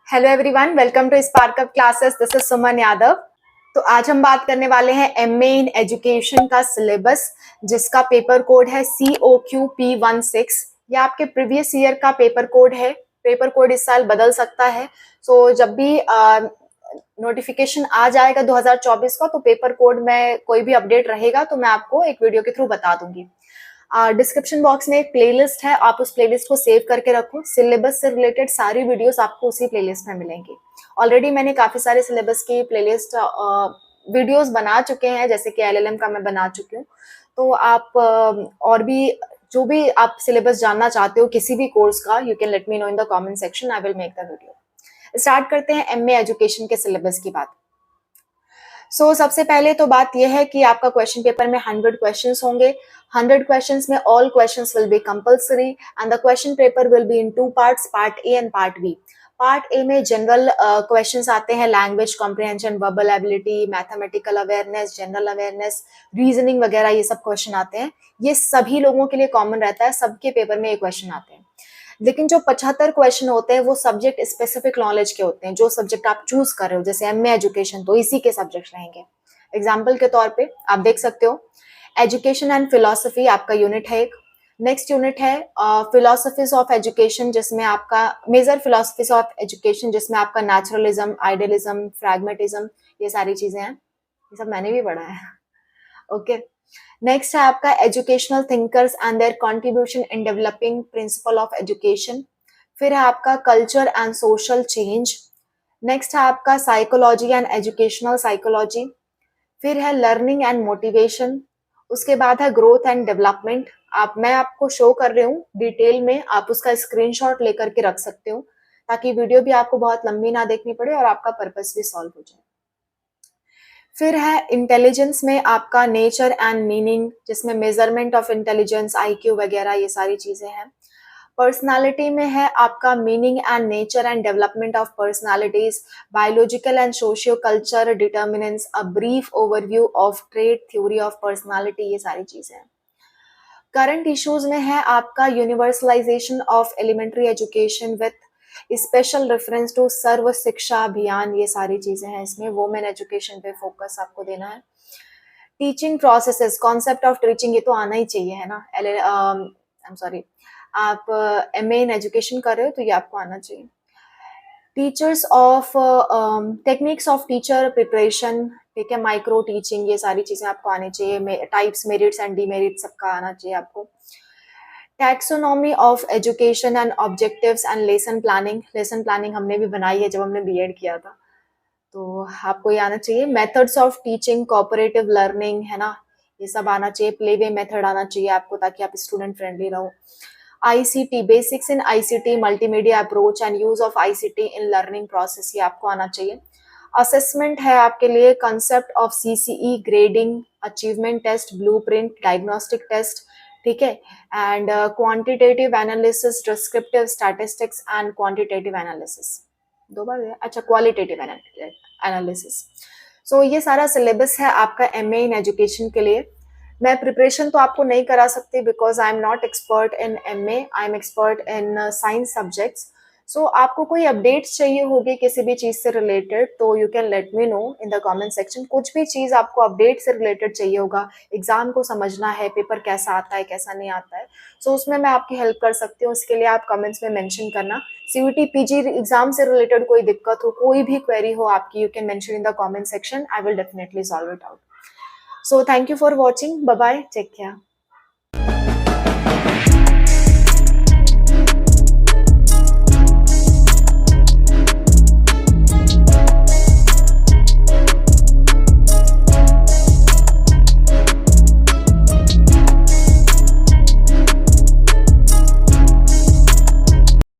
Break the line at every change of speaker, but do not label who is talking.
Hello everyone, welcome to Spark Up classes. This is Suman Yadav. तो आज हम बात करने वाले हैं एमए इन एजुकेशन का सिलेबस, जिसका पेपर कोड है COQP16। ये आपके प्रीवियस ईयर का पेपर कोड है। पेपर कोड इस साल बदल सकता है। सो जब भी नोटिफिकेशन आ जाएगा 2024 का, तो पेपर कोड में कोई भी अपडेट रहेगा तो मैं आपको एक वीडियो के थ्रू बता दूंगी। डिस्क्रिप्शन बॉक्स में एक प्लेलिस्ट है, आप उस प्लेलिस्ट को सेव करके रखो। सिलेबस से रिलेटेड सारी वीडियोस आपको उसी प्लेलिस्ट में मिलेंगी। ऑलरेडी मैंने काफी सारे सिलेबस की प्लेलिस्ट वीडियोस बना चुके हैं, जैसे कि LLM का मैं बना चुकी हूँ। तो आप और भी जो भी आप सिलेबस जानना चाहते हो किसी भी कोर्स का, you can let me know in the comment section, I will make the video. Start करते हैं एमए एजुकेशन के सिलेबस की बात। सबसे पहले तो बात यह है कि आपका क्वेश्चन पेपर में 100 क्वेश्चंस होंगे। 100 क्वेश्चंस में all questions will be compulsory and the question paper will be in 2 parts, part A and part B. Part A में जनरल क्वेश्चंस आते हैं, language comprehension, verbal ability, mathematical awareness, general awareness, reasoning वगैरह, ये सब question आते हैं। ये सभी लोगों के लिए कॉमन रहता है, सबके पेपर में ये क्वेश्चन आते हैं। लेकिन जो 75 क्वेश्चन होते हैं वो सब्जेक्ट स्पेसिफिक नॉलेज के होते हैं। जो सब्जेक्ट आप चूज कर रहे हो, जैसे एमए एजुकेशन, तो इसी के सब्जेक्ट रहेंगे। एग्जाम्पल के तौर पे आप देख सकते हो, एजुकेशन एंड फिलोसफी आपका यूनिट है एक। नेक्स्ट यूनिट है फिलोसफीज ऑफ एजुकेशन, जिसमें आपका मेजर फिलोसफीज ऑफ एजुकेशन, जिसमें आपका नेचुरलिज्म, आइडियलिज्म, फ्रैग्मेटिज्म, ये सारी चीजें हैं। ये सब मैंने भी पढ़ा है। ओके। नेक्स्ट है आपका educational thinkers and there contribution in developing principle of education. फिर है आपका culture and social change. Next है आपका साइकोलॉजी एंड एजुकेशनल साइकोलॉजी। फिर है लर्निंग एंड मोटिवेशन। उसके बाद है ग्रोथ एंड डेवलपमेंट। मैं आपको शो कर रही हूँ डिटेल में, आप उसका स्क्रीनशॉट लेकर के रख सकते हो, ताकि वीडियो भी आपको बहुत लंबी ना देखनी पड़े और आपका पर्पस भी सॉल्व हो जाए। फिर है इंटेलिजेंस में आपका नेचर एंड मीनिंग, जिसमें मेजरमेंट ऑफ इंटेलिजेंस, IQ वगैरह, ये सारी चीजें हैं। पर्सनालिटी में है आपका meaning and nature and development of personalities, biological and socio culture determinants, a brief overview of trade theory of personality, ये सारी चीजें हैं। करंट इश्यूज में है आपका universalisation of elementary education with special reference to Sarva Shiksha Abhiyan, ये सारी चीजें हैं इसमें। वोमेन एजुकेशन पे फोकस आपको देना है। Teaching processes, concept of teaching, ये तो आना ही चाहिए, है ना। आई एम सॉरी, आप MA इन एजुकेशन कर रहे हो तो ये आपको आना चाहिए। Teachers of techniques of teacher preparation, ठीक है, माइक्रो टीचिंग, ये सारी चीजें आपको आनी चाहिए। टाइप्स, मेरिट्स एंड डीमेरिट्स, सबका आना चाहिए आपको। Taxonomy of education and objectives and lesson planning. Lesson planning हमने भी बनाई है जब हमने BEd किया था, तो आपको ये आना चाहिए। Methods of teaching, cooperative learning, है ना, ये सब आना चाहिए। प्ले वे मेथड आना चाहिए आपको, ताकि आप स्टूडेंट फ्रेंडली रहो। ICT, basics in ICT, multimedia approach and use of ICT in learning process, ये आपको आना चाहिए। असेसमेंट है आपके लिए concept of CCE, grading, achievement test, blueprint, diagnostic test, ठीक है, and quantitative analysis, descriptive statistics and quantitative analysis. दो बार है, अच्छा, क्वालिटेटिव एनालिसिस। ये सारा सिलेबस है आपका MA इन एजुकेशन के लिए। मैं प्रिपरेशन तो आपको नहीं करा सकती, because I am not expert in MA, I am expert in science subjects. आपको कोई अपडेट्स चाहिए होगी किसी भी चीज से रिलेटेड, तो you can let me know in the comment section. कुछ भी चीज आपको अपडेट से रिलेटेड चाहिए होगा, एग्जाम को समझना है, पेपर कैसा आता है, कैसा नहीं आता है, उसमें मैं आपकी हेल्प कर सकती हूँ। उसके लिए आप कमेंट्स में मेंशन करना। CUET PG एग्जाम से रिलेटेड कोई दिक्कत हो, कोई भी क्वेरी हो आपकी, you can mention in the comment section, I will definitely solve it out. So thank you for watching. Bye bye. Take care.